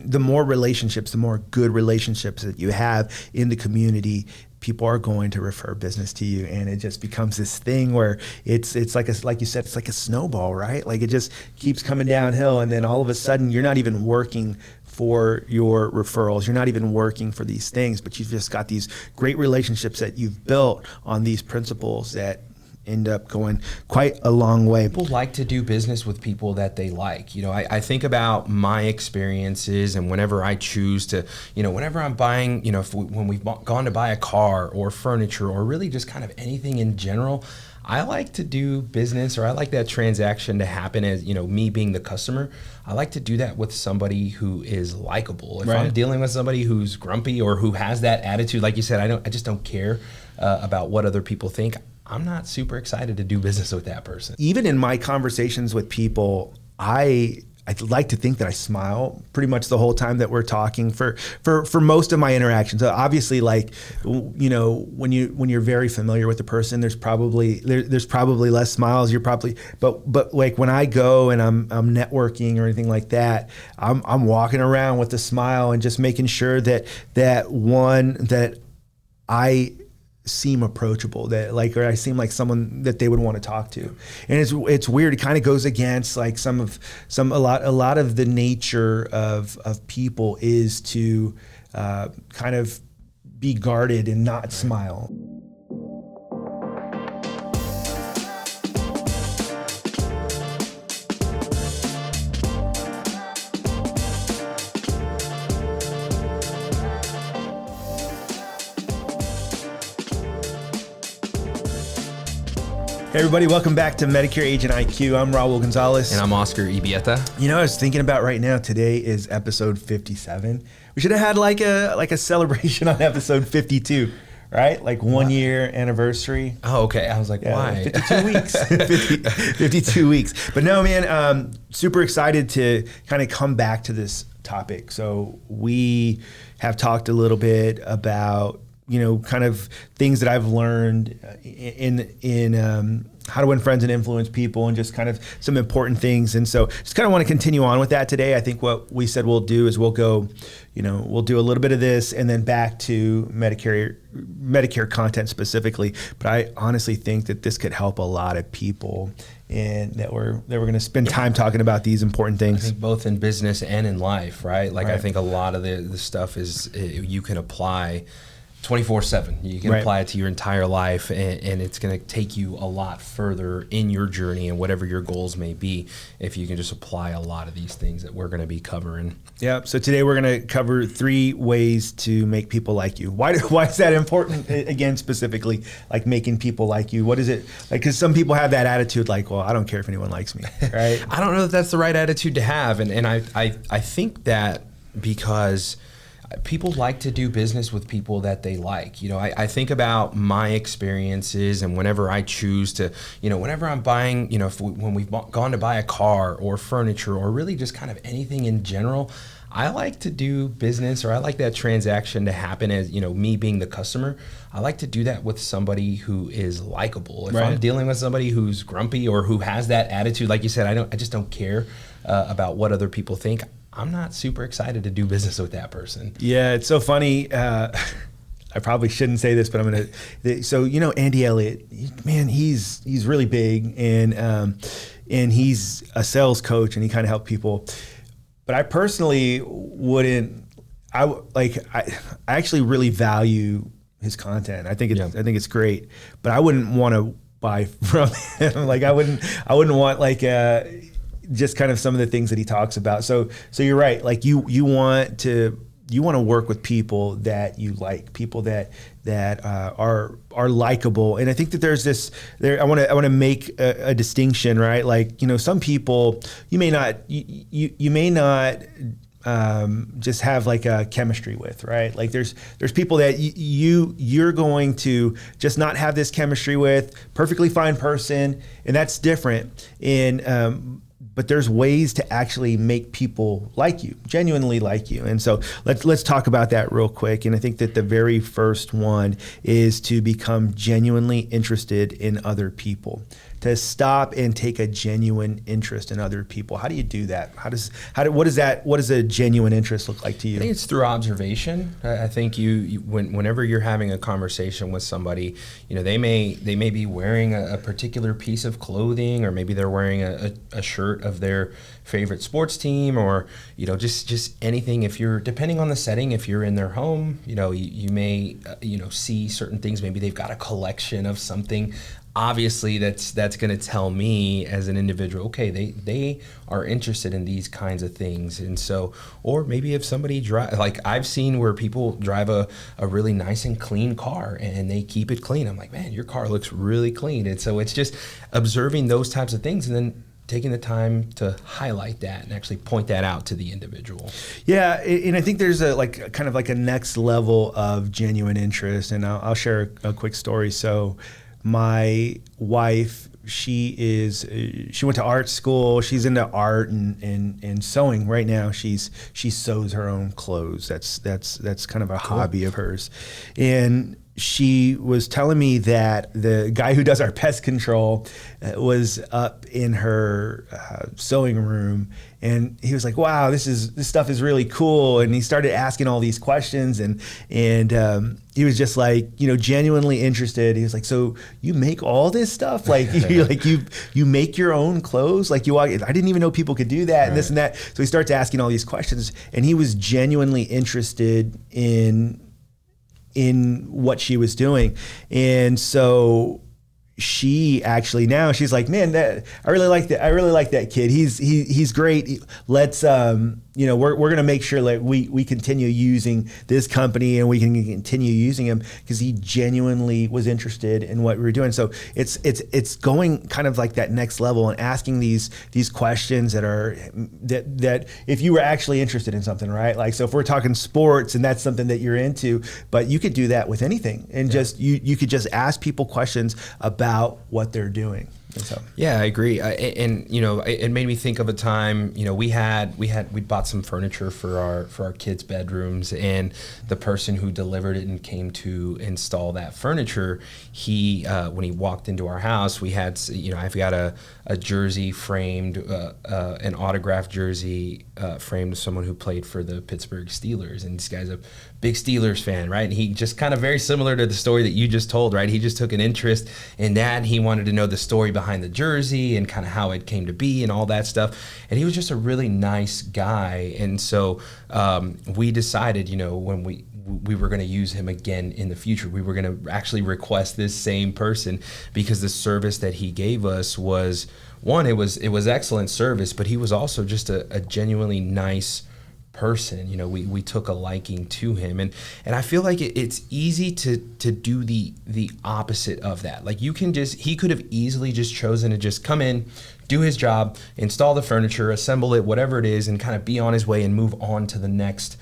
The more relationships, the more good relationships that you have in the community, people are going to refer business to you, and it just becomes this thing where it's like like you said, it's like a snowball, right? Like it just keeps coming downhill, and then all of a sudden you're not even working for your referrals. You're not even working for these things, but you've just got these great relationships that you've built on these principles that end up going quite a long way. People like to do business with people that they like. I think about my experiences, and whenever I choose to, whenever I'm buying, when we've gone to buy a car or furniture or really just kind of anything in general, I like to do business, or I like that transaction to happen as, me being the customer. I like to do that with somebody who is likable. If I'm dealing with somebody who's grumpy or who has that attitude, like you said, I just don't care about what other people think, I'm not super excited to do business with that person. Even in my conversations with people, I'd like to think that I smile pretty much the whole time that we're talking for most of my interactions. So obviously, like, when you're very familiar with the person, there's probably less smiles. But like when I go and I'm networking or anything like that, I'm walking around with a smile and just making sure that I seem approachable, or I seem like someone that they would want to talk to. And it's weird. It kind of goes against like a lot of the nature of people is to kind of be guarded and not smile. Hey everybody, welcome back to Medicare Agent IQ. I'm Raul Gonzalez. And I'm Oscar Ibieta. I was thinking about right now, today is episode 57. We should have had like a celebration on episode 52, right? Like 1 year anniversary. Oh, okay. I was like, why? 52 weeks. 52 weeks. But no, man, super excited to kind of come back to this topic. So we have talked a little bit about kind of things that I've learned in how to win friends and influence people, and just kind of some important things. And so just kind of want to continue on with that today. I think what we said we'll do is we'll go, we'll do a little bit of this and then back to Medicare content specifically. But I honestly think that this could help a lot of people, and that we're going to spend time talking about these important things. I think both in business and in life, right? Like I think a lot of the stuff is you can apply 24/7. You can apply it to your entire life, and it's going to take you a lot further in your journey and whatever your goals may be if you can just apply a lot of these things that we're going to be covering. Yeah. So today we're going to cover 3 ways to make people like you. Why is that important? Again, specifically, like making people like you. What is it like? Because some people have that attitude, like, well, I don't care if anyone likes me, right? I don't know that that's the right attitude to have, and I think that because people like to do business with people that they like. I think about my experiences, and whenever I choose to, whenever I'm buying, when we've gone to buy a car or furniture or really just kind of anything in general, I like to do business, or I like that transaction to happen as, me being the customer. I like to do that with somebody who is likable. If I'm dealing with somebody who's grumpy or who has that attitude, like you said, I just don't care about what other people think, I'm not super excited to do business with that person. Yeah, it's so funny. I probably shouldn't say this, but I'm going to. So, Andy Elliott, man, he's really big, and he's a sales coach, and he kind of helps people. But I personally wouldn't. I actually really value his content. I think it's great, but I wouldn't want to buy from him. Like I wouldn't want just kind of some of the things that he talks about. So you're right. Like you want to work with people that you like, people that are likable. And I think that there's this there. I want to make a distinction, right? Like, some people you may not just have like a chemistry with, right? Like there's people that you're going to just not have this chemistry with. Perfectly fine person, and that's different. But there's ways to actually make people like you, genuinely like you. And so let's talk about that real quick. And I think that the very first one is to become genuinely interested in other people. to stop and take a genuine interest in other people? How do you do that? What does a genuine interest look like to you? I think it's through observation. I think whenever you're having a conversation with somebody, they may be wearing a particular piece of clothing, or maybe they're wearing a shirt of their favorite sports team, or just anything. If you're, depending on the setting, if you're in their home, you may see certain things. Maybe they've got a collection of something. Obviously, that's going to tell me as an individual, okay, they are interested in these kinds of things. And so, or maybe if somebody like I've seen where people drive a really nice and clean car and they keep it clean. I'm like, man, your car looks really clean. And so it's just observing those types of things, and then taking the time to highlight that and actually point that out to the individual. Yeah, and I think there's kind of a next level of genuine interest, and I'll share a quick story. So my wife, she went to art school. She's into art and sewing right now. She sews her own clothes. That's kind of a hobby of hers. And she was telling me that the guy who does our pest control was up in her sewing room, and he was like, "Wow, this stuff is really cool." And he started asking all these questions, and he was just like, genuinely interested. He was like, "So you make all this stuff? Like, you make your own clothes? Like I didn't even know people could do that, right. And this and that." So he starts asking all these questions, and he was genuinely interested in what she was doing. And so she actually, now she's like, "Man, I really like that kid. He's great. Let's we're going to make sure that we continue using this company, and we can continue using him because he genuinely was interested in what we were doing." So it's going kind of like that next level and asking these questions that if you were actually interested in something, right? Like, so if we're talking sports and that's something that you're into, but you could do that with anything, and just you could just ask people questions about what they're doing. So. Yeah, I agree. And it made me think of a time, we bought some furniture for our kids' bedrooms, and the person who delivered it and came to install that furniture, he when he walked into our house, we had, I've got a jersey framed, an autographed jersey framed of someone who played for the Pittsburgh Steelers, and this guy's a big Steelers fan, right? And he just kind of very similar to the story that you just told, right? He just took an interest in that, and he wanted to know the story behind the jersey and kind of how it came to be and all that stuff. And he was just a really nice guy. And so we decided, when we were going to use him again in the future, we were going to actually request this same person, because the service that he gave us was, one, it was excellent service, but he was also just a genuinely nice person. We took a liking to him, and I feel like it's easy to do the opposite of that. Like, he could have easily just chosen to just come in, do his job, install the furniture, assemble it, whatever it is, and kind of be on his way and move on to the next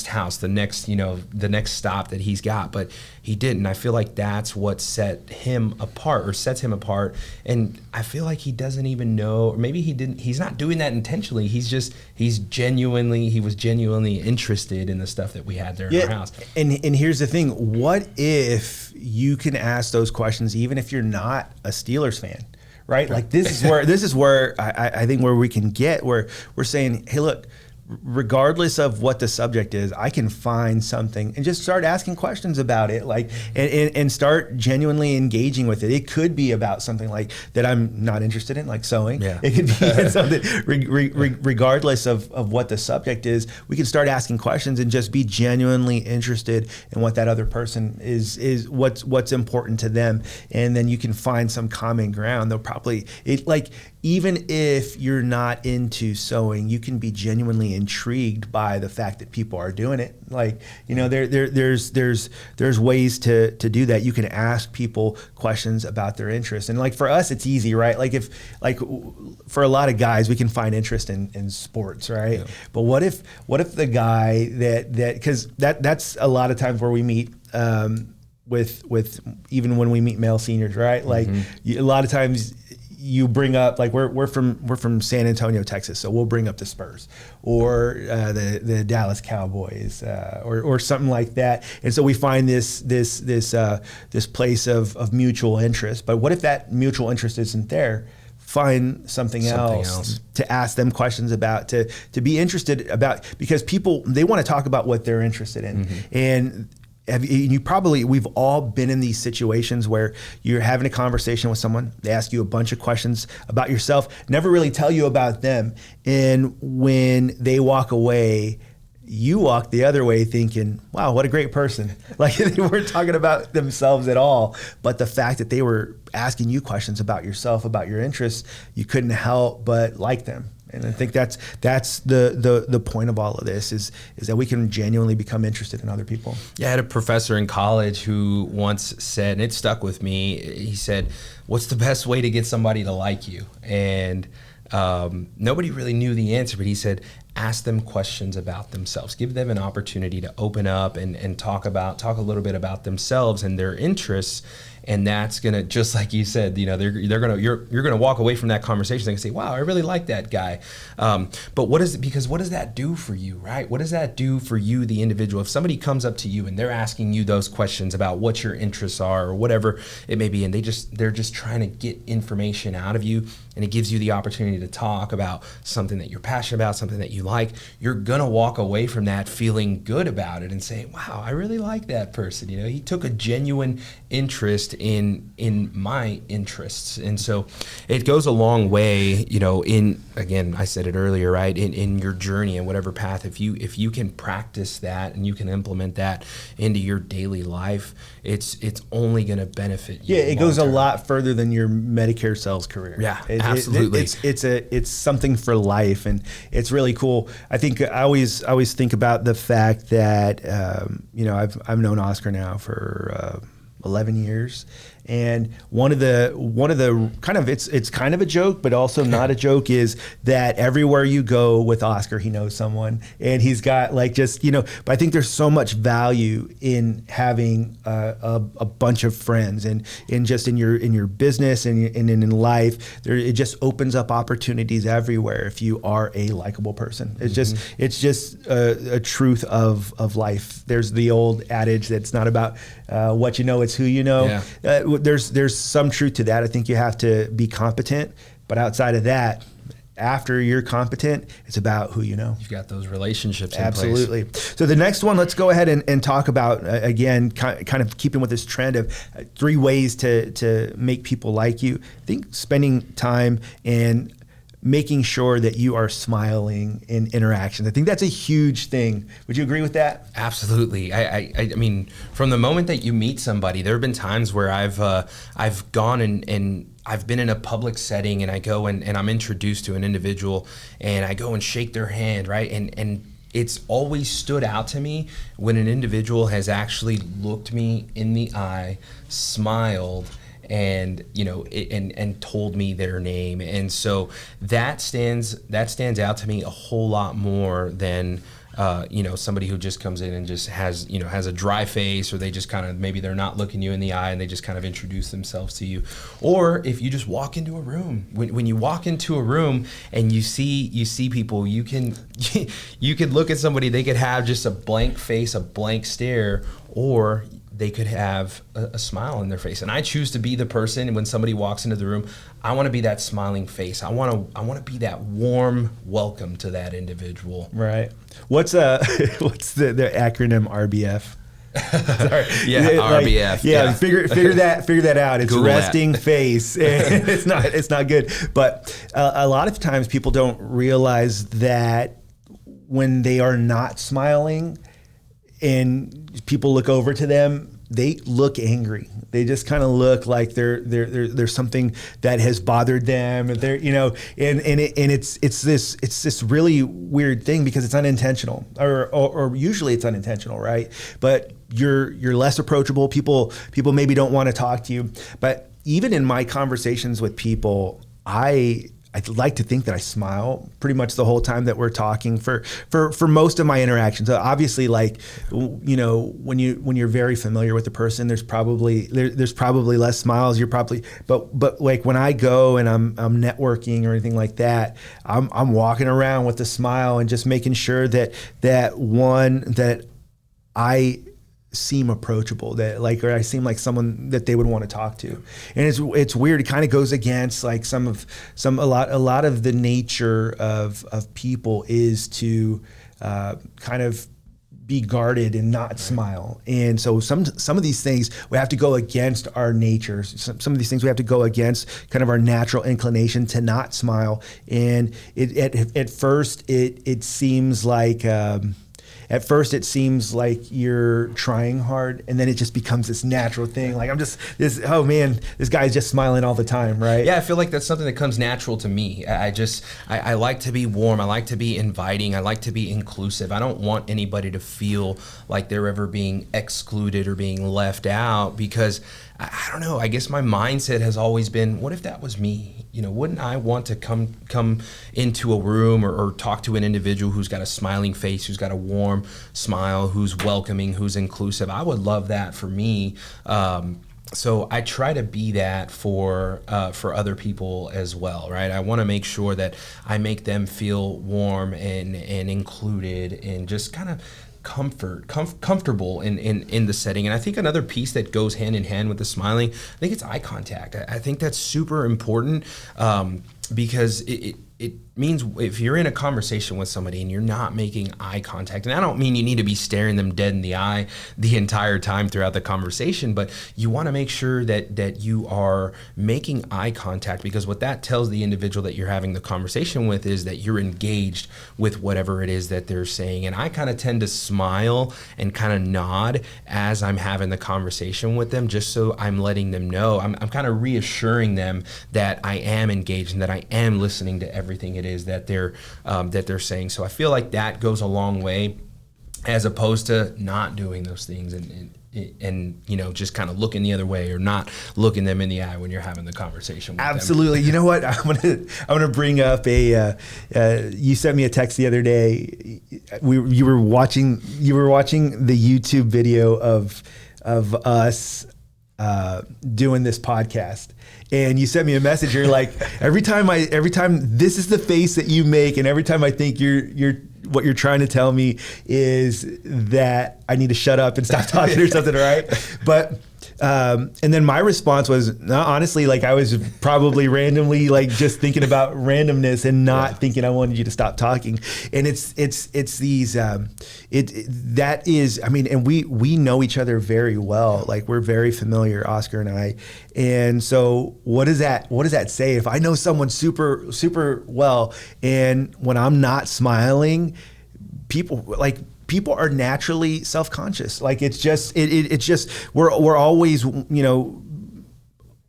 house, the next stop that he's got. But he didn't. I feel like that's what sets him apart. And I feel like he doesn't even know, or maybe he didn't. He's not doing that intentionally. He was genuinely interested in the stuff that we had there in our house. And here's the thing: what if you can ask those questions even if you're not a Steelers fan? Right? Like, this is where I think where we can get, where we're saying, hey, look, regardless of what the subject is, I can find something and just start asking questions about it, like, and start genuinely engaging with it. It could be about something like that I'm not interested in, like sewing. Yeah. It could be something, regardless of what the subject is, we can start asking questions and just be genuinely interested in what that other person is what's important to them. And then you can find some common ground. They'll probably, even if you're not into sewing, you can be genuinely intrigued by the fact that people are doing it. Like, there's ways to do that. You can ask people questions about their interests. And like, for us, it's easy, right? Like, for a lot of guys, we can find interest in sports, right? Yeah. But what if the guy because that's a lot of times where we meet, with even when we meet male seniors, right? Like, a lot of times, you bring up, like we're from San Antonio, Texas, so we'll bring up the Spurs or the Dallas Cowboys or something like that, and so we find this place of mutual interest. But what if that mutual interest isn't there? Find something else to ask them questions about, to be interested about, because people, they want to talk about what they're interested in. And we've all been in these situations where you're having a conversation with someone, they ask you a bunch of questions about yourself, never really tell you about them. And when they walk away, you walk the other way thinking, wow, what a great person. Like they weren't talking about themselves at all. But the fact that they were asking you questions about yourself, about your interests, you couldn't help but like them. And I think that's the point of all of this is that we can genuinely become interested in other people. Yeah, I had a professor in college who once said, and it stuck with me, he said, what's the best way to get somebody to like you? And nobody really knew the answer, but he said, ask them questions about themselves. Give them an opportunity to open up and talk a little bit about themselves and their interests. And that's gonna, just like you said, you know, you're gonna walk away from that conversation and say, wow, I really like that guy. But what does that do for you, right? What does that do for you, the individual? If somebody comes up to you and they're asking you those questions about what your interests are or whatever it may be, and they're just trying to get information out of you, and it gives you the opportunity to talk about something that you're passionate about, something that you like, you're gonna walk away from that feeling good about it and say, wow, I really like that person. You know, he took a genuine interest in my interests. And so it goes a long way, you know, again, I said it earlier, right? In your journey and whatever path, if you can practice that and you can implement that into your daily life, it's only going to benefit you. Yeah, it goes a lot further than your Medicare sales career. Yeah, absolutely. It's something for life, and it's really cool. I think I always think about the fact that you know, I've known Oscar now for 11 years. And one of the kind of, it's kind of a joke, but also not a joke, is that everywhere you go with Oscar, he knows someone, and he's got like, just, you know, but I think there's so much value in having a bunch of friends, and just in your business and in life, it just opens up opportunities everywhere if you are a likable person. It's just a truth of life. There's the old adage that it's not about what you know, it's who you know. Yeah. There's some truth to that. I think you have to be competent, but outside of that, after you're competent, it's about who you know. You've got those relationships in Absolutely. place. So the next one, let's go ahead and talk about, again, kind of keeping with this trend of 3 ways to make people like you. I think spending time and making sure that you are smiling in interactions. I think that's a huge thing. Would you agree with that? Absolutely. I mean, from the moment that you meet somebody, there have been times where I've gone and I've been in a public setting, and I go and I'm introduced to an individual, and I go and shake their hand, right? And it's always stood out to me when an individual has actually looked me in the eye, smiled, and you know, and told me their name. And so that stands out to me a whole lot more than you know, somebody who just comes in and just has a dry face, or they just kind of, maybe they're not looking you in the eye and they just kind of introduce themselves to you. Or if you just walk into a room, when you walk into a room and you see people, you can look at somebody, they could have just a blank face, a blank stare, or they could have a smile on their face. And I choose to be the person, when somebody walks into the room, I want to be that smiling face. I want to be that warm welcome to that individual. Right. What's the acronym RBF? Sorry. Yeah, RBF. Yeah. Figure that out. It's Google resting that. face. It's not good. But a lot of times people don't realize that when they are not smiling and people look over to them, they look angry. They just kind of look like there's something that has bothered them. And they're, you know, and it's this really weird thing, because it's unintentional, or usually it's unintentional, right? But you're less approachable. People maybe don't want to talk to you. But even in my conversations with people, I I'd like to think that I smile pretty much the whole time that we're talking for most of my interactions. So obviously, like, you know, when you're very familiar with the person, there's probably less smiles. You're probably, but like when I go and I'm networking or anything like that, I'm walking around with a smile and just making sure that I seem approachable, that like, or I seem like someone that they would want to talk to. And it's weird. It kind of goes against like a lot of the nature of people is to kind of be guarded and not smile. And so some of these things we have to go against our nature. Some of these things we have to go against kind of our natural inclination to not smile. And at first it seems like you're trying hard, and then it just becomes this natural thing. Like oh man, this guy's just smiling all the time, right? Yeah, I feel like that's something that comes natural to me. I like to be warm. I like to be inviting. I like to be inclusive. I don't want anybody to feel like they're ever being excluded or being left out, because I don't know, I guess my mindset has always been, what if that was me? You know, wouldn't I want to come into a room or talk to an individual who's got a smiling face, who's got a warm smile, who's welcoming, who's inclusive? I would love that for me. So I try to be that for other people as well, right? I want to make sure that I make them feel warm and included and just kind of comfortable in the setting. And I think another piece that goes hand in hand with the smiling, I think it's eye contact. I think that's super important, because it means if you're in a conversation with somebody and you're not making eye contact, and I don't mean you need to be staring them dead in the eye the entire time throughout the conversation, but you want to make sure that you are making eye contact, because what that tells the individual that you're having the conversation with is that you're engaged with whatever it is that they're saying. And I kind of tend to smile and kind of nod as I'm having the conversation with them, just so I'm letting them know, I'm kind of reassuring them that I am engaged and that I am listening to everything it is that they're saying. So I feel like that goes a long way, as opposed to not doing those things and you know, just kind of looking the other way or not looking them in the eye when you're having the conversation with Absolutely. them. You know what? I want to bring up you sent me a text the other day. You were watching the YouTube video of us doing this podcast, and you sent me a message. You're like, every time this is the face that you make, and every time I think you're what you're trying to tell me is that I need to shut up and stop talking or something, right? But and then my response was, no, honestly, like I was probably randomly like just thinking about randomness and not thinking I wanted you to stop talking. And it's these that is, I mean, and we know each other very well. Like we're very familiar, Oscar and I. And so what does that say? If I know someone super, super well, and when I'm not smiling, people are naturally self-conscious. Like it's just we're always, you know,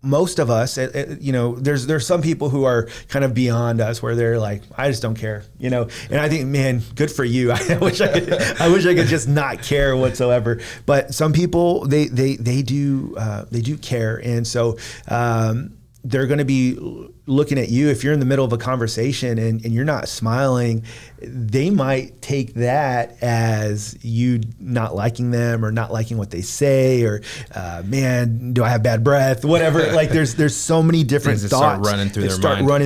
most of us, you know, there's some people who are kind of beyond us, where they're like, I just don't care, you know. And I think, man, good for you. I wish I could just not care whatsoever. But some people they do care, and so they're going to be looking at you. If you're in the middle of a conversation and you're not smiling, they might take that as you not liking them or not liking what they say, or man, do I have bad breath? Whatever. Like there's so many different thoughts start running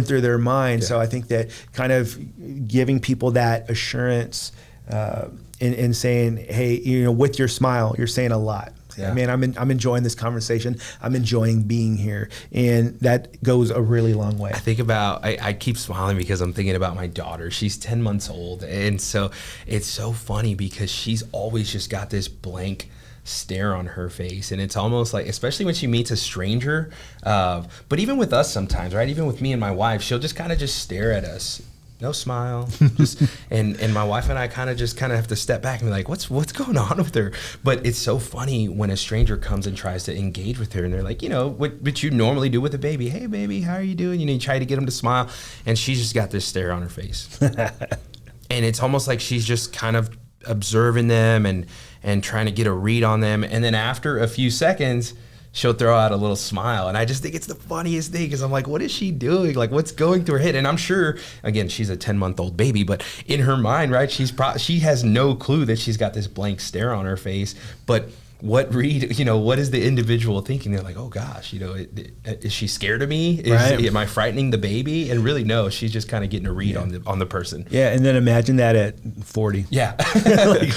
through their mind. Yeah. So I think that kind of giving people that assurance and saying, hey, you know, with your smile, you're saying a lot. Yeah. Man, I'm enjoying this conversation. I'm enjoying being here, and that goes a really long way. I think about, I keep smiling because I'm thinking about my daughter. She's 10 months old, and so it's so funny because she's always just got this blank stare on her face, and it's almost like, especially when she meets a stranger, but even with us sometimes, right? Even with me and my wife, she'll just kind of just stare at us. No smile, just and my wife and I kind of have to step back and be like, what's going on with her? But it's so funny when a stranger comes and tries to engage with her, and they're like, you know, what you normally do with a baby. Hey, baby, how are you doing? You know, you try to get them to smile, and she's just got this stare on her face, and it's almost like she's just kind of observing them and trying to get a read on them, and then after a few seconds, she'll throw out a little smile. And I just think it's the funniest thing because I'm like, what is she doing? Like, what's going through her head? And I'm sure, again, she's a 10-month-old baby, but in her mind, right, she has no clue that she's got this blank stare on her face. But what is the individual thinking? They're like, oh gosh, is she scared of me? Am I frightening the baby? And really, no, she's just kind of getting a read on the person. Yeah, and then imagine that at 40. Yeah,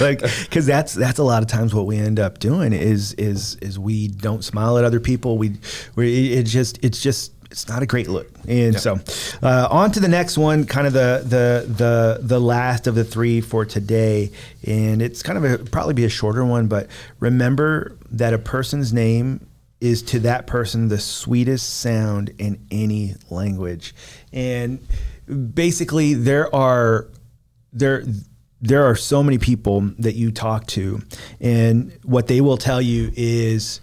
like because that's a lot of times what we end up doing is we don't smile at other people. It's not a great look. And so on to the next one, kind of the last of the three for today. And it's kind of probably be a shorter one, but remember that a person's name is to that person the sweetest sound in any language. And basically there are so many people that you talk to, and what they will tell you is,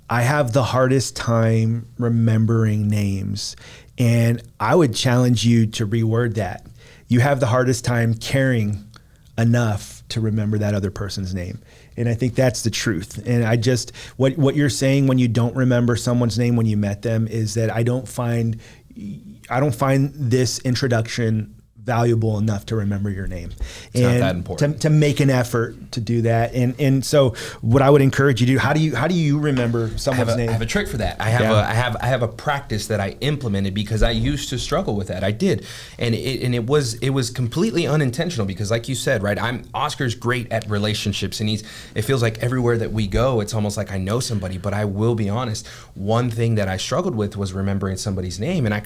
I have the hardest time remembering names. And I would challenge you to reword that. You have the hardest time caring enough to remember that other person's name. And I think that's the truth. And what you're saying when you don't remember someone's name when you met them is that I don't find this introduction valuable enough to remember your name. It's not that important. To make an effort to do that. And so what I would encourage you to do, how do you remember someone's name? I have a trick for that. I have a practice that I implemented because I used to struggle with that. I did. And it was completely unintentional because, like you said, right, Oscar's great at relationships, and it feels like everywhere that we go, it's almost like I know somebody. But I will be honest, one thing that I struggled with was remembering somebody's name. And I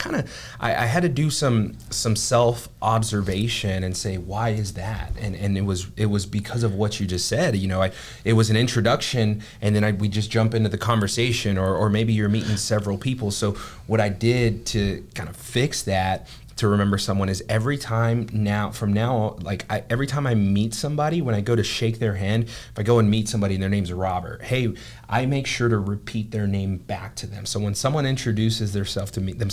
had to do some self observation and say, why is that? And it was because of what you just said. It was an introduction, and then we just jump into the conversation, or maybe you're meeting several people. So what I did to kind of fix that, to remember someone, is every time I meet somebody, when I go to shake their hand, if I go and meet somebody and their name's Robert, hey, I make sure to repeat their name back to them. So when someone introduces themselves to me and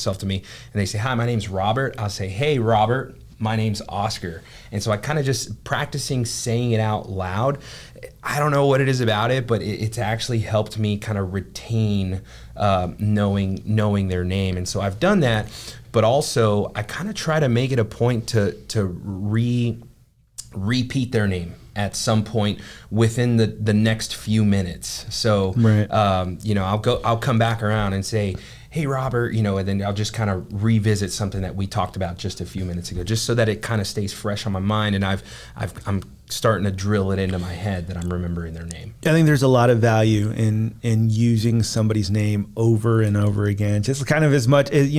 they say, hi, my name's Robert, I'll say, hey, Robert, my name's Oscar. And so I kind of just practicing saying it out loud. I don't know what it is about it, but it's actually helped me kind of retain knowing their name. And so I've done that, but also I kind of try to make it a point to repeat their name at some point within the next few minutes. So, right. I'll come back around and say, hey, Robert, and then I'll just kind of revisit something that we talked about just a few minutes ago, just so that it kind of stays fresh on my mind, and I'm starting to drill it into my head that I'm remembering their name. I think there's a lot of value in using somebody's name over and over again, just kind of as much as,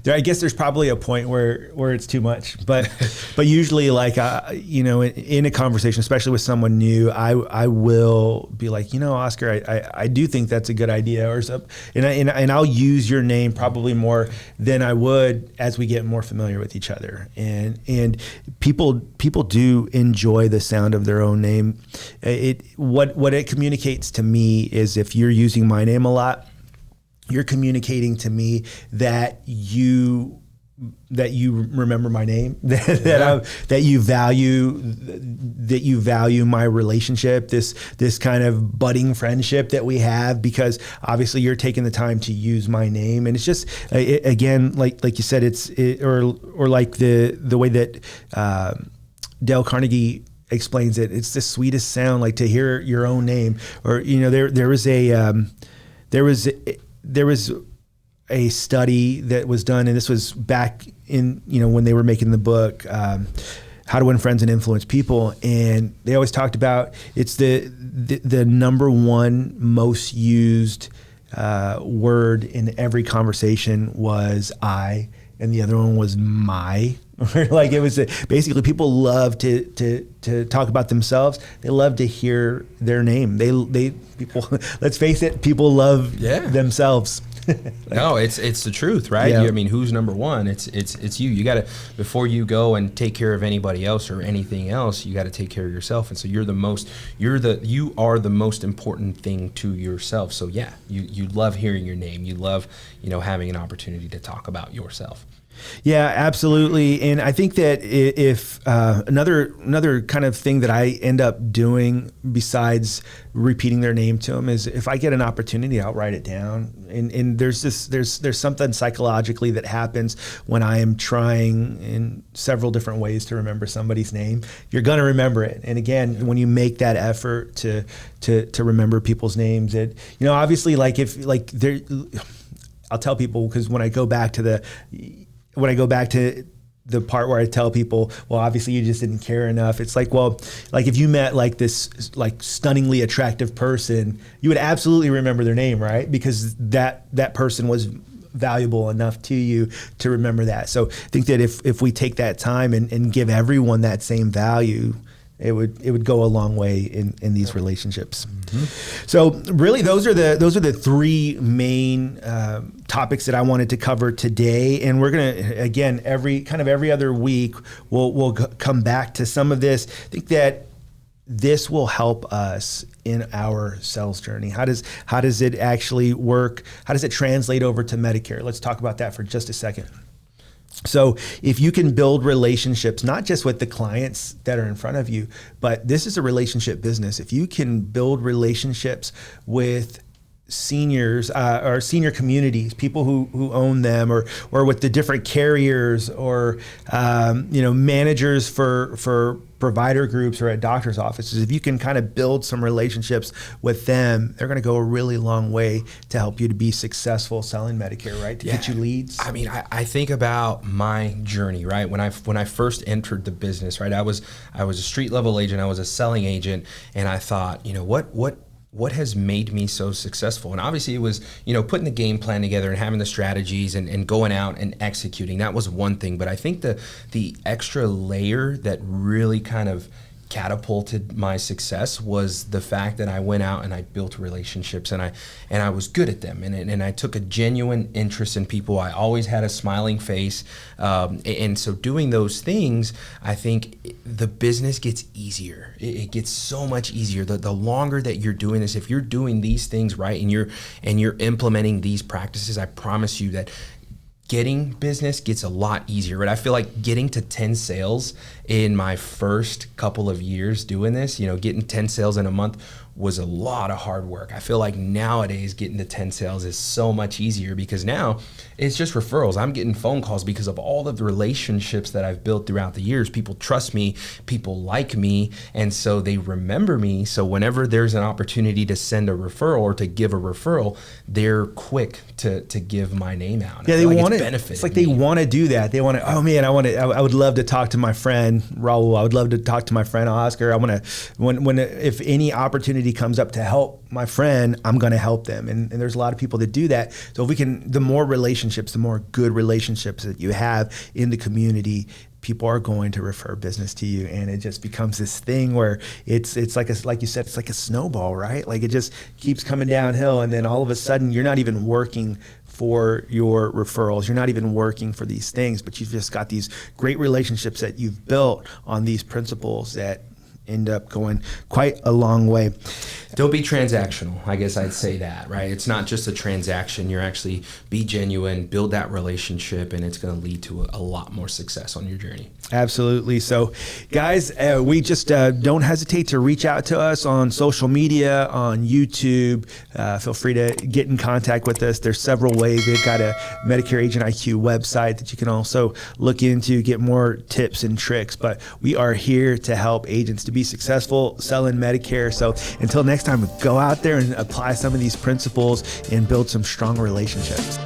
I guess there's probably a point where it's too much, but usually in a conversation, especially with someone new, I will be like, Oscar, I do think that's a good idea, or something, and I'll use your name probably more than I would as we get more familiar with each other. And people do enjoy the sound of their own name. What it communicates to me is, if you're using my name a lot, you're communicating to me that you remember my name, that you value my relationship, this kind of budding friendship that we have, because obviously you're taking the time to use my name. And it's just, again, like you said, or like the way that Dale Carnegie explains it, it's the sweetest sound, like to hear your own name. Or there was a study that was done, and this was back in when they were making the book How to Win Friends and Influence People, and they always talked about it's the number one most used word in every conversation was I, and the other one was my. Like, it was basically, people love to talk about themselves. They love to hear their name. People let's face it, people love themselves. No, it's the truth, right? Yeah. Who's number one? It's you. You got to, before you go and take care of anybody else or anything else, you got to take care of yourself. And so you are the most important thing to yourself. So yeah, you love hearing your name. You love having an opportunity to talk about yourself. Yeah, absolutely. And I think that if another kind of thing that I end up doing besides repeating their name to them is if I get an opportunity, I'll write it down. And there's something psychologically that happens when I am trying in several different ways to remember somebody's name. You're going to remember it. And again, when you make that effort to remember people's names, obviously I'll tell people, because when I go back to the part where I tell people, well, obviously you just didn't care enough. It's like, well, like if you met like this like stunningly attractive person, you would absolutely remember their name, right? Because that person was valuable enough to you to remember that. So I think that if we take that time and give everyone that same value, it would go a long way in these relationships. Mm-hmm. So really, those are the three main topics that I wanted to cover today. And we're gonna, again, every other week we'll come back to some of this. I think that this will help us in our sales journey. How does it actually work? How does it translate over to Medicare? Let's talk about that for just a second. So if you can build relationships, not just with the clients that are in front of you, but this is a relationship business. If you can build relationships with seniors or senior communities, people who own them, or with the different carriers, or managers for provider groups or at doctor's offices, if you can kind of build some relationships with them, they're going to go a really long way to help you to be successful selling Medicare, right? To get you leads. I mean, I think about my journey, right? When I first entered the business, right? I was a street level agent. I was a selling agent, and I thought, what has made me so successful? And obviously it was, putting the game plan together and having the strategies and going out and executing. That was one thing. But I think the extra layer that really kind of catapulted my success was the fact that I went out and I built relationships, and I was good at them, and I took a genuine interest in people. I always had a smiling face, and so doing those things, I think the business gets easier. It gets so much easier the longer that you're doing this. If you're doing these things right and you're implementing these practices, I promise you that getting business gets a lot easier, right? I feel like getting to 10 sales in my first couple of years doing this, getting 10 sales in a month was a lot of hard work. I feel like nowadays getting to 10 sales is so much easier because now it's just referrals. I'm getting phone calls because of all of the relationships that I've built throughout the years. People trust me, people like me, and so they remember me. So whenever there's an opportunity to send a referral or to give a referral, they're quick to give my name out. Yeah, they want it. It's like they want to do that. They want to, oh man, I would love to talk to my friend Raul. I would love to talk to my friend Oscar. I want to, if any opportunity comes up to help my friend, I'm going to help them. And there's a lot of people that do that. So if we can, the more relationships, the more good relationships that you have in the community, people are going to refer business to you. And it just becomes this thing where it's like you said, it's like a snowball, right? Like it just keeps coming downhill. And then all of a sudden you're not even working for your referrals. You're not even working for these things, but you've just got these great relationships that you've built on these principles that end up going quite a long way. Don't be transactional. I guess I'd say that, right? It's not just a transaction. You're actually be genuine, build that relationship, and it's going to lead to a lot more success on your journey. Absolutely. So guys, we just don't hesitate to reach out to us on social media, on YouTube. Feel free to get in contact with us. There's several ways. We've got a Medicare Agent IQ website that you can also look into, get more tips and tricks. But we are here to help agents to be successful selling Medicare. So until next time, go out there and apply some of these principles and build some strong relationships.